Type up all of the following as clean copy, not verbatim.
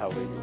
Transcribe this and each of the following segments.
How are you?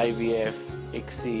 IVF, ICSI,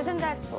Isn't that so?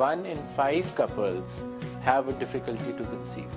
1 in 5 couples have a difficulty to conceive.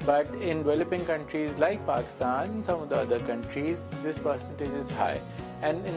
but in developing countries like Pakistan, in some of the other countries, this percentage is high, and in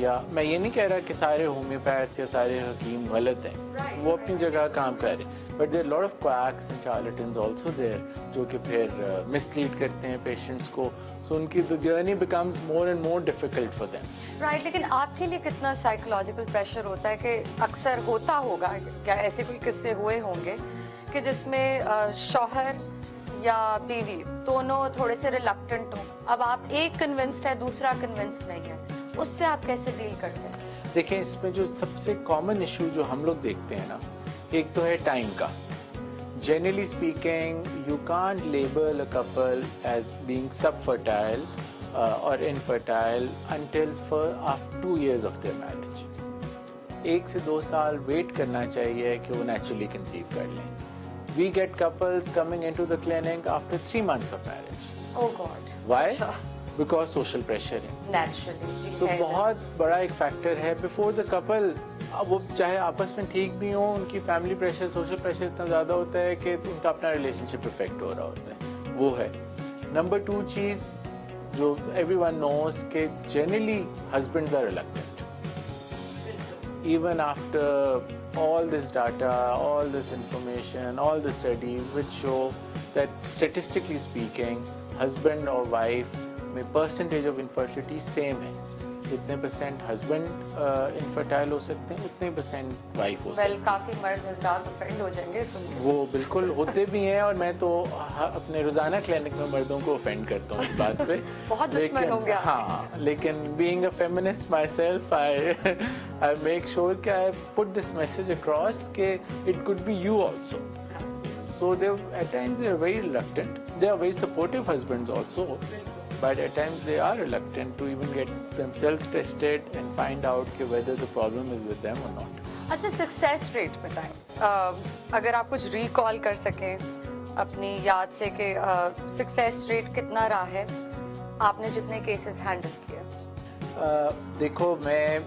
یا میں یہ نہیں کہہ رہا کہ سارے ہومیوپیتھس یا سارے حکیم غلط ہیں, وہ اپنی جگہ کام کر رہے ہیں, but there lot of quacks and charlatans also there جو کہ پھر مس لیڈ کرتے ہیں پیشنٹس کو, سو ان کی journey becomes more and more difficult for them. Right, لیکن آپ کے لیے کتنا سائیکولوجیکل پریشر ہوتا ہے, کہ اکثر ہوتا ہوگا, کیا ایسے کوئی قصے ہوئے ہوں گے کہ جس میں شوہر یا بیوی دونوں تھوڑے سے ریلکٹنٹ ہوں, اب آپ ایک کنونسڈ ہے دوسرا کنونسڈ نہیں ہے, اس سے آپ کیسے ڈیل کرتے ہیں؟ دیکھیں اس میں جو سب سے کامن ایشو جو ہم لوگ دیکھتے ہیں نا, ایک تو ہے ٹائم کا. Generally speaking you can't label a couple as being subfertile or infertile until after 2 years of their marriage. 1 سے 2 سال ویٹ کرنا چاہیے کہ وہ نیچرلی کنسیو کر لیں. We get couples coming into the clinic after 3 months of marriage. Oh God. Why? اچھا. Because social pressure ہے. Naturally, جی So ہے. بہت بڑا ایک فیکٹر ہے before the couple, وہ چاہے آپس میں ٹھیک بھی ہوں, ان کی فیملی پریشر, سوشل پریشر اتنا زیادہ ہوتا ہے کہ ان کا اپنا ریلیشن شپ افیکٹ ہو رہا ہوتا ہے, وہ ہے. نمبر 2 چیز جو everyone knows کہ generally husbands are reluctant. Even after all this data, all this information, all the studies which show that statistically speaking, husband or wife میں percentage of infertility same ہے. جتنے percent husband infertile ہو سکتے ہیں اتنے percent wife ہو سکتے ہیں. کافی مرد حضرات offend ہو جائیں گے سن کے. وہ بالکل ہوتے بھی ہیں, اور میں تو اپنے روزانہ کلینک میں مردوں کو offend کرتا ہوں اس بات پہ. بہت دشمن ہو گیا. ہاں, لیکن being a feminist myself, I make sure کہ I put this message across کہ it could be you also. So at times they are very reluctant. They are very supportive husbands also. But at times they are reluctant to even get themselves tested and find out whether the problem is with them or not. اچھا, success rate بتائیں, اگر آپ کچھ recall کر سکیں اپنی یاد سے کہ سکسیس ریٹ کتنا رہا ہے آپ نے جتنے کیسز ہینڈل کیے. دیکھو میں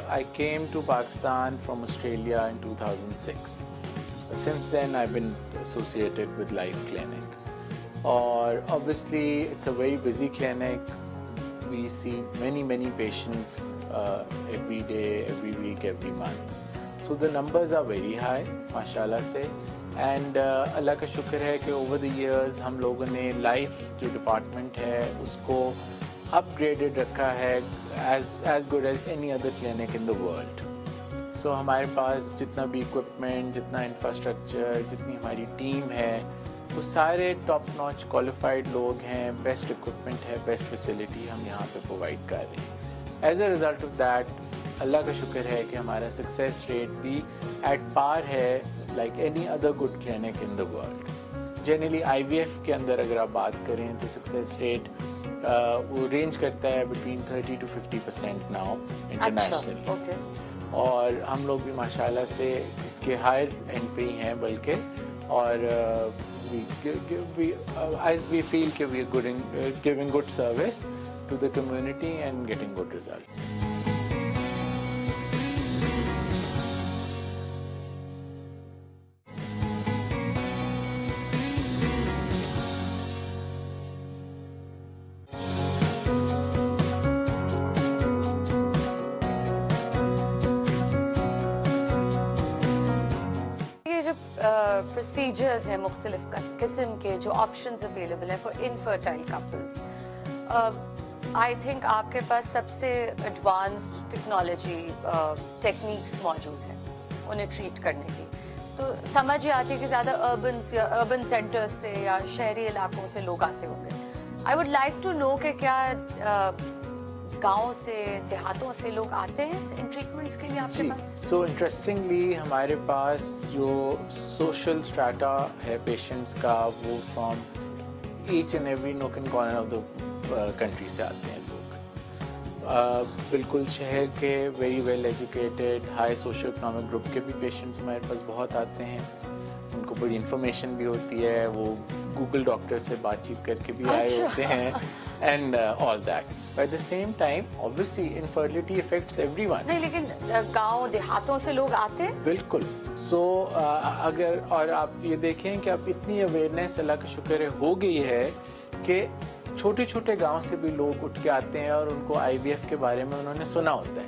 I came to Pakistan from Australia in 2006. Since then I've been associated with Life Clinic. اور obviously it's a very busy clinic. We see many patients every day, every week, every month. So the numbers are very high, mashallah سے. And اللہ کا شکر ہے کہ over the years ہم لوگوں نے life جو ڈپارٹمنٹ ہے اس کو اپ گریڈڈ رکھا ہے as good as any other clinic in the world. So ہمارے پاس جتنا بھی equipment, جتنا انفراسٹرکچر, جتنی ہماری ٹیم ہے, وہ سارے ٹاپ ناچ کوالیفائڈ لوگ ہیں, بیسٹ اکوپمنٹ ہے, بیسٹ فیسلٹی ہم یہاں پہ پرووائڈ کر رہے ہیں. As a result of that اللہ کا شکر ہے کہ ہمارا سکسیس ریٹ بھی ایٹ پار ہے like any other good clinic in the world. Generally IVF کے اندر اگر آپ بات کریں تو سکسیس ریٹ وہ رینج کرتا ہے بٹوین 30 to 50% ناؤ انٹرنیشنل. اور ہم لوگ بھی ماشاءاللہ سے اس کے ہائر اینڈ پہ ہی ہیں بلکہ, اور we feel that we are giving good service to the community and getting good results. Procedures ہیں مختلف قسم کے جو آپشنز اویلیبل ہیں for infertile couples, I think آپ کے پاس سب سے ایڈوانسڈ ٹیکنالوجی ٹیکنیکس موجود ہیں انہیں ٹریٹ کرنے کی. تو سمجھ یہ آتی ہے کہ زیادہ اربن سینٹرز سے یا شہری علاقوں سے لوگ آتے ہوں گے. I would like to know کہ کیا گاؤں سے دیہاتوں سے لوگ آتے ہیں ان ٹریٹمنٹس کے لیے آپ کے پاس؟ سو انٹرسٹنگلی ہمارے پاس جو سوشل اسٹریٹا ہے پیشنٹس کا وہ from each and every nook and corner of the country سے آتے ہیں لوگ. بالکل شہر کے very well educated high socio economic group کے بھی پیشنٹس ہمارے پاس بہت آتے ہیں. ان کو بڑی انفارمیشن بھی ہوتی ہے, وہ گوگل ڈاکٹر سے بات چیت کر کے بھی آئے ہوتے ہیں and all that. At the same time, obviously, infertility affects everyone. نہیں, لیکن گاؤں دیہاتوں سے لوگ آتے ہیں بالکل. سو اگر اور آپ یہ دیکھیں کہ اب اتنی اویئرنیس اللہ کا شکر ہے ہو گئی ہے کہ چھوٹے چھوٹے گاؤں سے بھی لوگ اٹھ کے آتے ہیں اور ان کو IVF کے بارے میں انہوں نے سنا ہوتا ہے.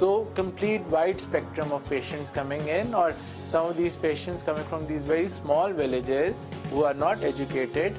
So complete wide spectrum of patients coming in, or some of these patients coming from these very small villages who are not educated,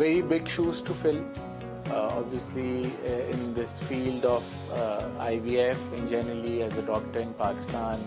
Very big shoes to fill. Obviously, in this field of IVF, and generally as a doctor in Pakistan,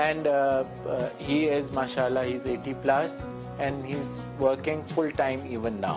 and he is mashallah, he's 80 plus and he's working full time even now.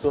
So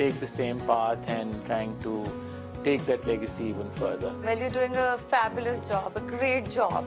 take the same path and trying to take that legacy even further. Well, you're doing a fabulous job, a great job,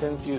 Since you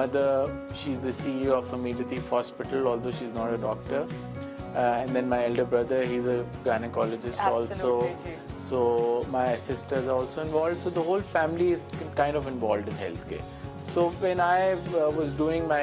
mother, she's the CEO of Ameer Lateef Hospital, although she's not a doctor, and then my elder brother, he's a gynecologist Absolutely, also. ji. So my sisters are also involved. So the whole family is kind of involved in healthcare. So when I was doing my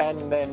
And then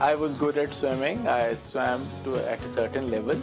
I was good at swimming. I swam at a certain level.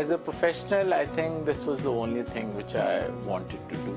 as a professional, I think this was the only thing which I wanted to do.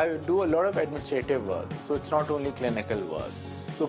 I do a lot of administrative work, so it's not only clinical work. So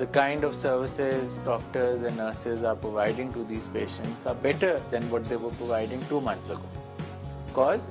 the kind of services doctors and nurses are providing to these patients are better than what they were providing 2 months ago. Because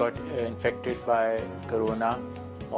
got infected by corona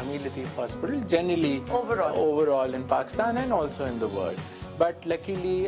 Ameer Lateef Hospital, generally overall in Pakistan and also in the world. But luckily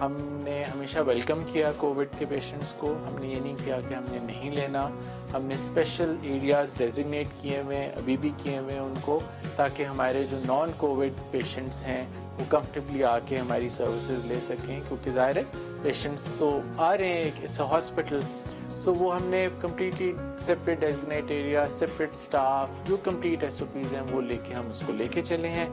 ہم نے ہمیشہ welcome کیا Covid کے patients کو. ہم نے یہ نہیں کیا کہ ہم نے نہیں لینا. ہم نے اسپیشل ایریاز ڈیزگنیٹ کیے ہوئے ہیں, ابھی بھی کیے ہوئے ہیں ان کو, تاکہ ہمارے جو نان کووڈ پیشنٹس ہیں وہ کمفرٹیبلی آ کے ہماری سروسز لے سکیں, کیونکہ ظاہر ہے پیشنٹس تو آ رہے ہیں, اٹس اے ہاسپٹل. سو وہ ہم نے completely separate designate area, separate staff, جو کمپلیٹ ایس او پیز ہیں وہ لے کے ہم اس کو لے کے چلے ہیں.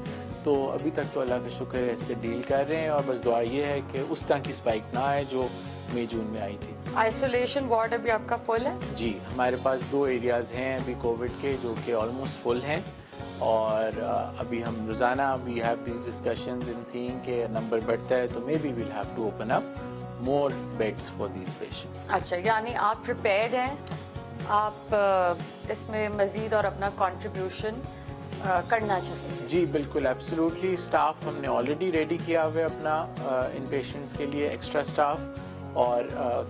تو ابھی تک تو اللہ کا شکر ہے اس سے ڈیل کر رہے ہیں, اور بس دعا یہ ہے کہ اس طرح کی اسپائک نہ آئے جو مئی جون میں آئی تھی. آئسولیشن وارڈ ابھی آپ کا فل ہے؟ جی, ہمارے پاس 2 ایریاز ہیں ابھی کووڈ کے جو کہ آلموسٹ فل ہیں, اور ابھی ہم روزانہ we have these discussions in seeing کہ نمبر بڑھتا ہے تو maybe we'll have to open up more beds for these patients. اچھا, یعنی آپ پریپیئرڈ ہیں, آپ اس میں مزید اور اپنا کنٹریبیوشن کرنا چاہیے؟ جی بالکل, ایبسلیوٹلی. اسٹاف ہم نے آلریڈی ریڈی کیا ہوا ہے اپنا ان پیشنٹس کے لیے ایکسٹرا اسٹاف, اور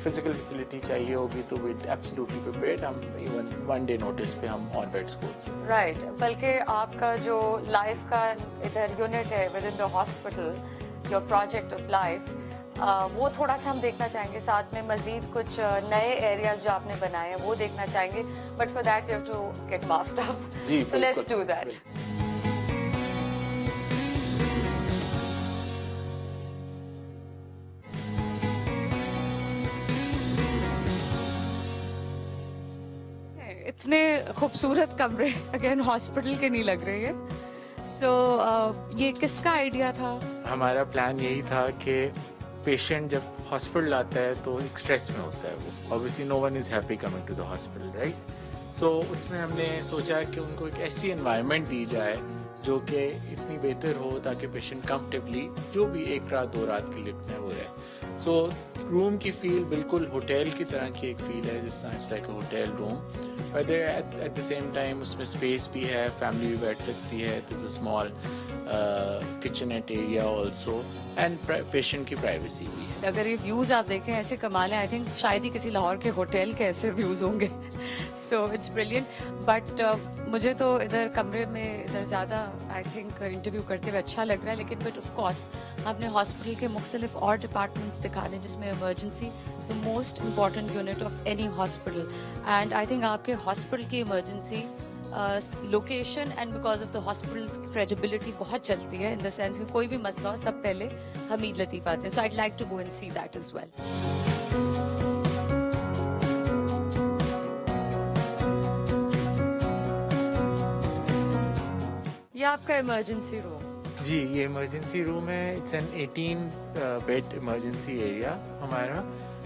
فزیکل فیسلٹی چاہیے ہوگی تو وی ایبسلیوٹلی پریپیئرڈ. ہم ایون 1 day نوٹس پہ ہم آن بیڈس کھول سکتے ہیں. رائٹ, بلکہ آپ کا جو لائف کا ادھر یونٹ ہے with in the hospital, your project of life, وہ تھوڑا سا ہم دیکھنا چاہیں گے. ساتھ میں مزید کچھ نئے ایریاز جو آپ نے بنائے ہیں وہ دیکھنا چاہیں گے, but for that we have to get masked up. جی سو لیٹس ڈو دیٹ. اتنے خوبصورت کمرے اگین ہاسپٹل کے نہیں لگ رہے ہیں. سو یہ کس کا آئیڈیا تھا؟ ہمارا پلان یہی تھا کہ پیشنٹ جب ہاسپٹل آتا ہے تو ایک اسٹریس میں ہوتا ہے, وہ obviously no one is happy coming to the hospital, right. So اس میں ہم نے سوچا کہ ان کو ایک ایسی انوائرمنٹ دی جائے جو کہ اتنی بہتر ہو تاکہ پیشنٹ کمفرٹیبلی جو بھی 1 رات 2 رات کے لیے ہے وہ رہے. سو روم کی فیل بالکل ہوٹل کی طرح کی ایک فیل ہے, جس طرح اس کا hotel room, whether at the same time اس میں اسپیس بھی ہے, فیملی بھی بیٹھ سکتی ہے, this a small kitchenette area also, and patient کی پرائیویسی بھی ہے. اگر یہ ویوز آپ دیکھیں ایسے کمال ہیں, آئی تھنک شاید ہی کسی لاہور کے ہوٹل کے ایسے ویوز ہوں گے. So it's brilliant. بٹ مجھے تو ادھر کمرے میں ادھر زیادہ آئی تھنک انٹرویو کرتے ہوئے اچھا لگ رہا ہے, لیکن بٹ آف کورس آپ نے ہاسپٹل کے مختلف اور ڈپارٹمنٹس دکھانے جس میں emergency the most important unit of any hospital, and I think آپ کے ہاسپٹل کی emergency location and because of the hospitals کی کریڈیبلٹی بہت چلتی ہے, ان دا سینس کہ کوئی بھی مسئلہ ہو سب پہلے حمید لطیف آتے ہیں. So I'd like to go and see that as well. یہ آپ کا ایمرجنسی روم؟ جی, یہ ایمرجنسی روم ہے. It's an 18 bed emergency area ہمارا,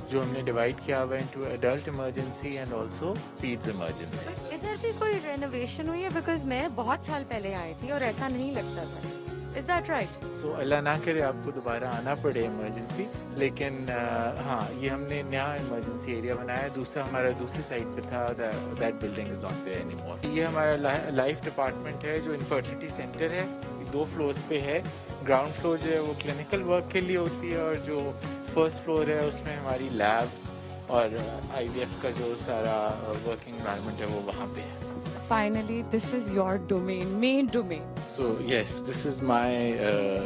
جو ہم نے ڈیوائڈ کیا ہوا ہے into adult emergency and also peds emergency. ادھر بھی کوئی رینوویشن ہوئی ہے؟ بیکاز میں بہت سال پہلے آئی تھی اور ایسا نہیں لگتا تھا. Is that right? سو اللہ نہ کرے آپ کو دوبارہ آنا پڑے ایمرجنسی, لیکن ہاں یہ ہم نے نیا ایمرجنسی ایریا بنایا ہے. دوسرا ہمارا دوسری سائڈ پہ تھا, that building is not there any more. یہ ہمارا لائف ڈپارٹمنٹ ہے جو انفرٹیلٹی سینٹر ہے, 2 فلورس پہ ہے. گراؤنڈ فلور جو ہے وہ کلینکل ورک کے لیے ہوتی ہے, اور جو فرسٹ فلور ہے اس میں ہماری لیبس اور آئی وی ایف کا جو سارا ورکنگ انوائرمنٹ ہے وہ وہاں پہ ہے. Finally, this is your domain, main domain. So yes, this is my,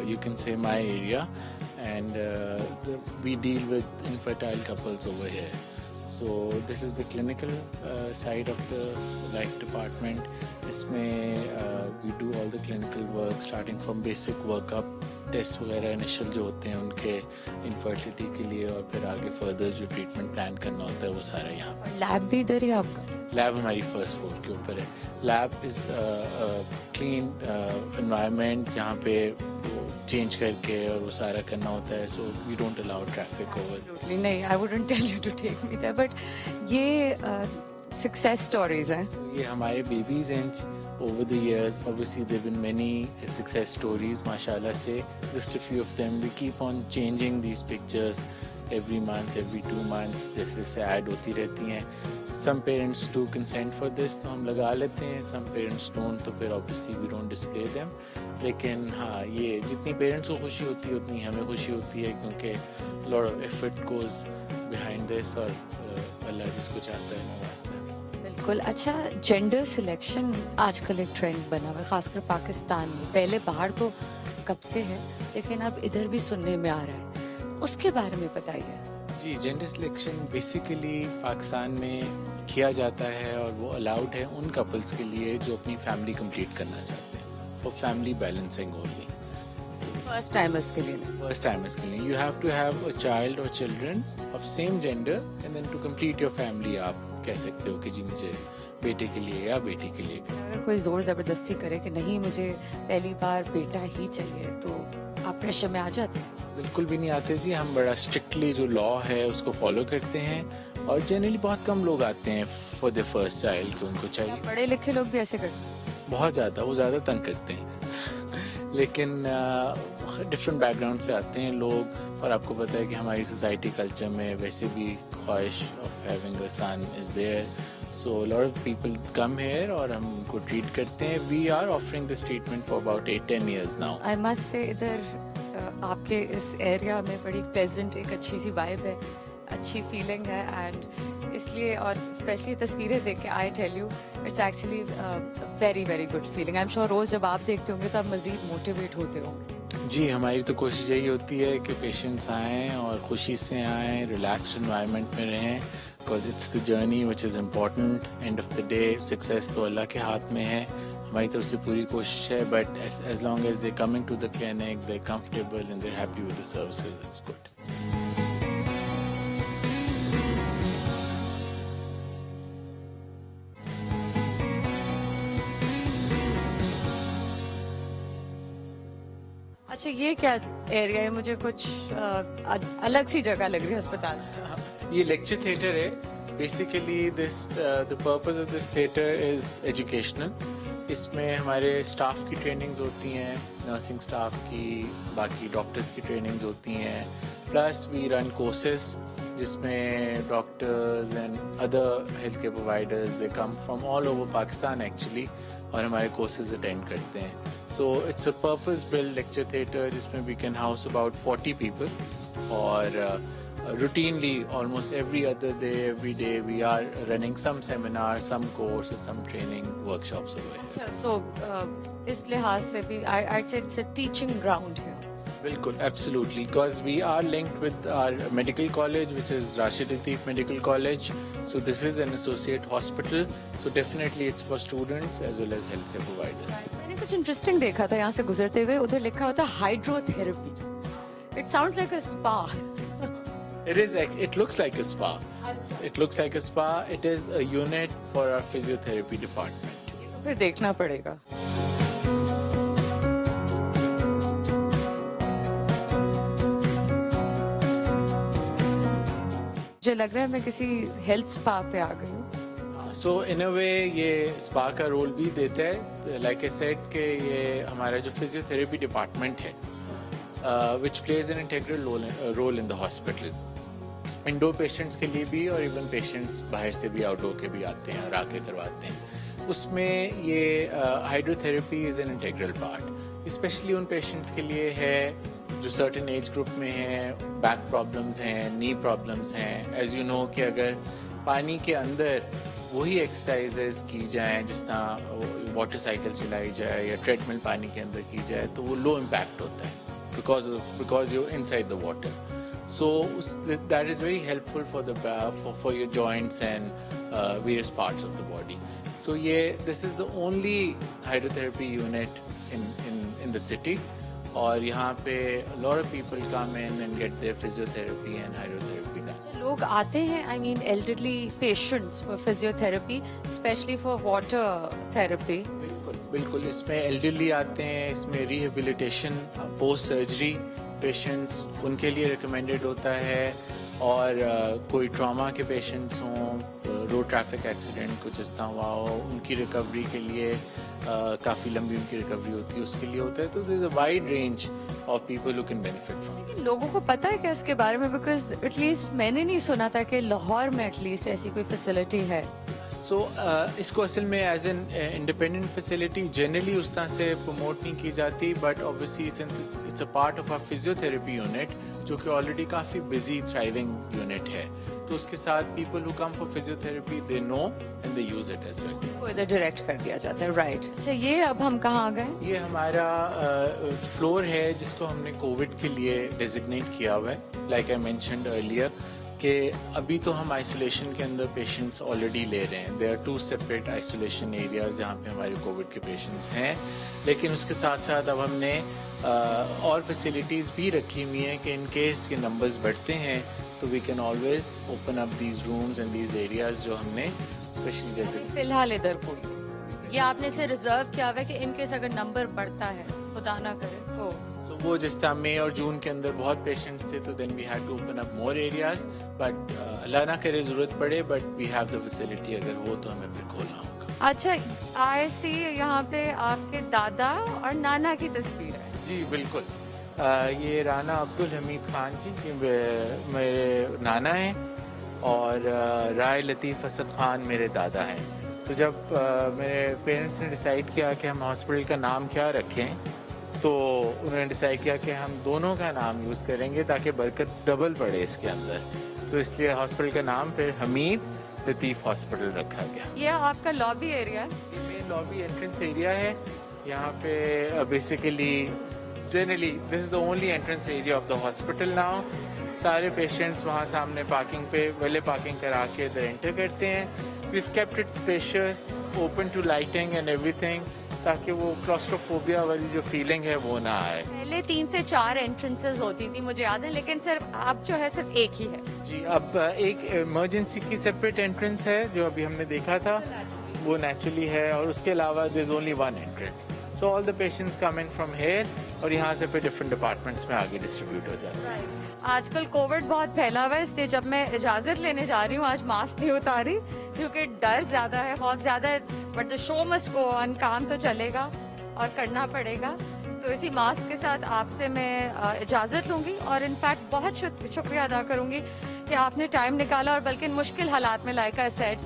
you can say my area, and we deal with infertile couples over here. So this is the clinical side of the life department. Isme we do all the clinical work starting from basic workup, test وغیرہ initial جو ہوتے ہیں ان کے infertility کے لیے, اور پھر آگے فردر جو ٹریٹمنٹ پلان کرنا ہوتا ہے وہ سارا یہاں پر. لیب بھی ادھر ہی آپ کا؟ لیب ہماری فرسٹ فلور کے اوپر ہے. لیب از کلین انوائرمنٹ جہاں پہ چینج کر کے اور وہ سارا کرنا ہوتا ہے. So we don't allow traffic over. نہیں, I wouldn't tell you to take me there, but یہ سکسیس اسٹوریز ہیں. یہ ہمارے بیبیز ہیں. Over the years, obviously there have been many success stories, mashallah se. Just a few of them. We keep on changing these pictures every month, every 2 months, jaise add hoti rehti hain. Some parents do consent for this, to hum laga lete hain. Some parents don't, to phir obviously we don't display them. لیکن ہاں, یہ جتنی parents کو خوشی ہوتی ہے اتنی ہمیں خوشی ہوتی ہے, کیونکہ lot of effort goes behind this, اور اللہ جس کو چاہتا ہے نوازتا ہے. بالکل. اچھا, جینڈر سلیکشن آج کل ایک ٹرینڈ بنا ہوا ہے, خاص کر پاکستان میں. پہلے باہر تو کب سے ہے, لیکن اب ادھر بھی سننے میں آ رہا ہے. اس کے بارے میں بتائیے. جی جینڈر سلیکشن بیسیکلی پاکستان میں کیا جاتا ہے اور وہ الاؤڈ ہے ان کپلس کے لیے جو اپنی فیملی کمپلیٹ کرنا چاہتے ہیں for family balancing only. First timers کے لیے. فرسٹ ٹائمرس کے لیے you have to have a child or children of same gender and then to complete your family. آپ کہہ سکتے ہو کہ جی مجھے بیٹے کے لیے یا بیٹی کے لیے. اگر کوئی زور زبردستی کرے کہ نہیں مجھے پہلی بار بیٹا ہی چاہیے تو آپ پریشر میں آ جاتے ہیں؟ بالکل بھی نہیں آتے جی. ہم بڑا اسٹرکٹلی جو لا ہے اس کو فالو کرتے ہیں اور جنرلی بہت کم لوگ آتے ہیں فار دا فرسٹ چائلڈ کہ ان کو چاہیے. پڑھے لکھے لوگ بھی ایسے کرتے ہیں؟ بہت زیادہ, وہ زیادہ تنگ کرتے ہیں لیکن ڈفرینٹ بیک گراؤنڈ سے آتے ہیں لوگ. اور آپ کو پتہ ہے کہ ہماری سوسائٹی کلچر میں ویسے بھی خواہش of having a son is there. So lot of people come here اور ہم ان کو ٹریٹ کرتے ہیں. We are offering this treatment for about 8-10 years now. I must say ادھر آپ کے اس ایریا میں بڑی پلیزنٹ ایک اچھی سی وائب ہے, اچھی فیلنگ ہے. اینڈ اس لیے اور اسپیشلی تصویریں دیکھ کے I tell you it's actually very very good feeling. I am sure روز جب آپ دیکھتے ہوں گے تو آپ مزید موٹیویٹ ہوتے ہوں گے. جی ہماری تو کوشش یہی ہوتی ہے کہ پیشنٹس آئیں اور خوشی سے آئیں, ریلیکسڈ انوائرمنٹ میں رہیں, because it's the journey which is important. End of the day success تو اللہ کے ہاتھ میں ہے. ہماری طرف سے پوری کوشش ہے, but as long as they coming to the clinic they comfortable and they happy with the services, it's good. اچھا یہ کیا ایریا ہے؟ مجھے کچھ الگ سی جگہ لگ رہی ہے ہسپتال. یہ لیکچر تھیٹر ہے. Basically the purpose of this theatre is educational. اس میں ہمارے اسٹاف کی ٹریننگز ہوتی ہیں, نرسنگ اسٹاف کی, باقی ڈاکٹرس کی ٹریننگز ہوتی ہیں. پلس وی رن کورسز جس میں doctors and other health care providers they come from all over Pakistan actually اور ہمارے کورسز اٹینڈ کرتے ہیں. So it's a purpose built lecture theatre جس میں we can house about 40 people. اور routinely almost every other day, every day we are running some seminars, some courses, some training workshops over here. So اس لحاظ سے بھی I'd say it's a teaching ground here. بالکل absolutely, because we are linked with our medical college which is Rashid Latif Medical College. So this is an associate hospital, so definitely it's for students as well as healthcare providers. میں نے کچھ interesting دیکھا تھا یہاں سے گزرتے ہوئے, ادھر لکھا ہوتا hydro therapy. It sounds like a spa. It looks like a spa. It looks like a spa. It is a unit for our physiotherapy department. پھر دیکھنا پڑے گا. مجھے لگ رہا ہے میں کسی ہیلتھ سپا پہ آ گئی ہوں. سو ان اے وے یہ اسپا کا رول بھی دیتا ہے. لائک اے سیڈ کہ یہ ہمارا جو فزیوتھراپی ڈپارٹمنٹ ہے which plays an integral role in the hospital. Indoor patients کے لیے بھی اور ایون پیشنٹس باہر سے بھی آؤٹ ڈور کے بھی آتے ہیں اور آ کے کرواتے ہیں. اس میں یہ hydrotherapy is an integral part. Especially ان پیشنٹس کے لیے ہے جو سرٹن ایج گروپ میں ہیں, بیک پرابلمس ہیں, نی پرابلمس ہیں. ایز یو نو کہ اگر پانی کے اندر وہی ایکسرسائزز کی جائیں جس طرح واٹر سائیکل چلائی جائے یا ٹریڈ مل پانی کے اندر کی جائے تو وہ لو امپیکٹ ہوتا ہے because you in side the water. So that is very helpful for your joints and various parts of the body. So this is the only hydrotherapy unit in the city. اور یہاں پہ a lot of people come in and get their physiotherapy and hydrotherapy done. لوگ آتے ہیں I mean elderly patients for physiotherapy, especially for water therapy. بالکل اس میں elderly آتے ہیں. اس میں ریہیبلیٹیشن پوسٹ سرجری پیشنٹس ان کے لیے ریکمینڈیڈ ہوتا ہے. اور کوئی ٹراما کے پیشنٹس ہوں, روڈ ٹریفک ایکسیڈنٹ کچھ اس طرح ہوا ہو, ان کی ریکوری کے لیے کافی لمبی ان کی ریکوری ہوتی ہے, اس کے لیے ہوتا ہے. تو there is a wide range of people who can benefit from. لوگوں کو پتہ ہے کیا اس کے بارے میں؟ بیکاز ایٹ لیسٹ میں نے نہیں سنا تھا کہ لاہور میں ایٹ لیسٹ ایسی کوئی فیسلٹی ہے. سو اس کو اصل میں as an independent facility generally اس طرح سے پروموٹ نہیں کی جاتی، but obviously since it's a part of a physiotherapy unit جو کہ آلریڈی کافی بزی تھرائیونگ یونٹ ہے، تو اس کے ساتھ people who come for physiotherapy they know and they use it as well. کو ادھر ڈائریکٹ کر دیا جاتا ہے. رائٹ. اچھا یہ اب ہم کہاں آ گئے؟ یہ ہمارا فلور ہے جس کو ہم نے کووڈ کے لیے ڈیزگنیٹ کیا ہوا ہے. لائک آئی مینشنڈ ارلیئر کہ ابھی تو ہم آئسولیشن کے اندر پیشنٹس آلریڈی لے رہے ہیں. There are 2 separate isolation areas جہاں پہ ہمارے کووڈ کے پیشنٹس ہیں، لیکن اس کے ساتھ ساتھ اب ہم نے اور فیسلٹیز بھی رکھی ہوئی ہیں کہ ان کیس یہ نمبرز بڑھتے ہیں تو we can always open up these rooms and these areas جو ہم نے اسپیشلی جیسے فی الحال ادھر کوئی یہ آپ نے سے ریزرو کیا ہوا ہے کہ ان کیس اگر نمبر بڑھتا ہے خدا نہ کرے تو وہ جس طرح مئی اور جون کے اندر بہت پیشنٹس تھے تو then we had to open up more areas, but اللہ نہ کرے ضرورت پڑے but we have the facility, اگر ہو تو ہمیں پھر کھولنا ہوگا. اچھا آئی سی یہاں پہ آپ کے دادا اور نانا کی تصویر ہے. جی بالکل. یہ رانا عبدالحمید خان جی میرے نانا ہیں اور رائے لطیف حسن خان میرے دادا ہیں. تو جب میرے پیرنٹس نے ڈیسائیڈ کیا کہ ہم ہاسپٹل کا نام کیا رکھیں تو انہوں نے ڈیسائیڈ کیا کہ ہم دونوں کا نام یوز کریں گے تاکہ برکت ڈبل پڑے اس کے اندر. سو اس لیے ہاسپٹل کا نام پھر حمید لطیف ہاسپٹل رکھا گیا. یہ آپ کا لابی ایریا ہے؟ یہ مین لابی انٹرنس ایریا ہے. یہاں پہ basically generally this is the only entrance area of the hospital now. سارے پیشنٹس وہاں سامنے پارکنگ پہ ویلے پارکنگ کرا کے ادھر انٹر کرتے ہیں. we've kept it spacious, open to lighting and everything تاکہ وہ کلاسٹروفوبیا والی جو فیلنگ ہے وہ نہ آئے. پہلے 3 سے 4 انٹرنسز ہوتی تھی مجھے یاد ہے، لیکن صرف اب جو ہے صرف ایک ہی ہے. جی اب ایک ایمرجنسی کی سیپریٹ انٹرنس ہے جو ابھی ہم نے دیکھا تھا وہ نیچرلی ہے، اور اس کے علاوہ there is only 1 entrance. So all the patients come in from here اور یہاں سے پھر ڈفرینٹ ڈپارٹمنٹس میں آگے ڈسٹریبیوٹ ہو جاتا ہے. آج کل کووڈ بہت پھیلا ہوا ہے، اس لیے جب میں اجازت لینے جا رہی ہوں آج ماسک نہیں اتاری کیونکہ ڈر زیادہ ہے، خوف زیادہ ہے، but the show must go آن. کام تو چلے گا اور کرنا پڑے گا. تو اسی ماسک کے ساتھ آپ سے میں اجازت لوں گی اور انفیکٹ بہت شکریہ ادا کروں گی کہ آپ نے ٹائم نکالا، اور بلکہ مشکل حالات میں لائکا سیٹ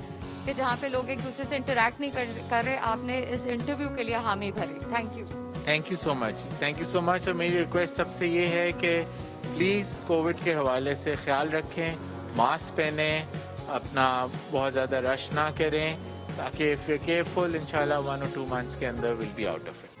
کہ جہاں پہ لوگ ایک دوسرے سے انٹریکٹ نہیں کر رہے، آپ نے اس انٹرویو کے لیے حامی بھری. Thank you. Thank you so much. Thank you so much. اور میری ریکویسٹ سب سے یہ ہے کہ پلیز کووڈ کے حوالے سے خیال رکھیں، ماسک پہنیں، اپنا بہت زیادہ رش نہ کریں تاکہ if you're careful انشاءاللہ 1 or 2 months کے اندر we'll be out of it.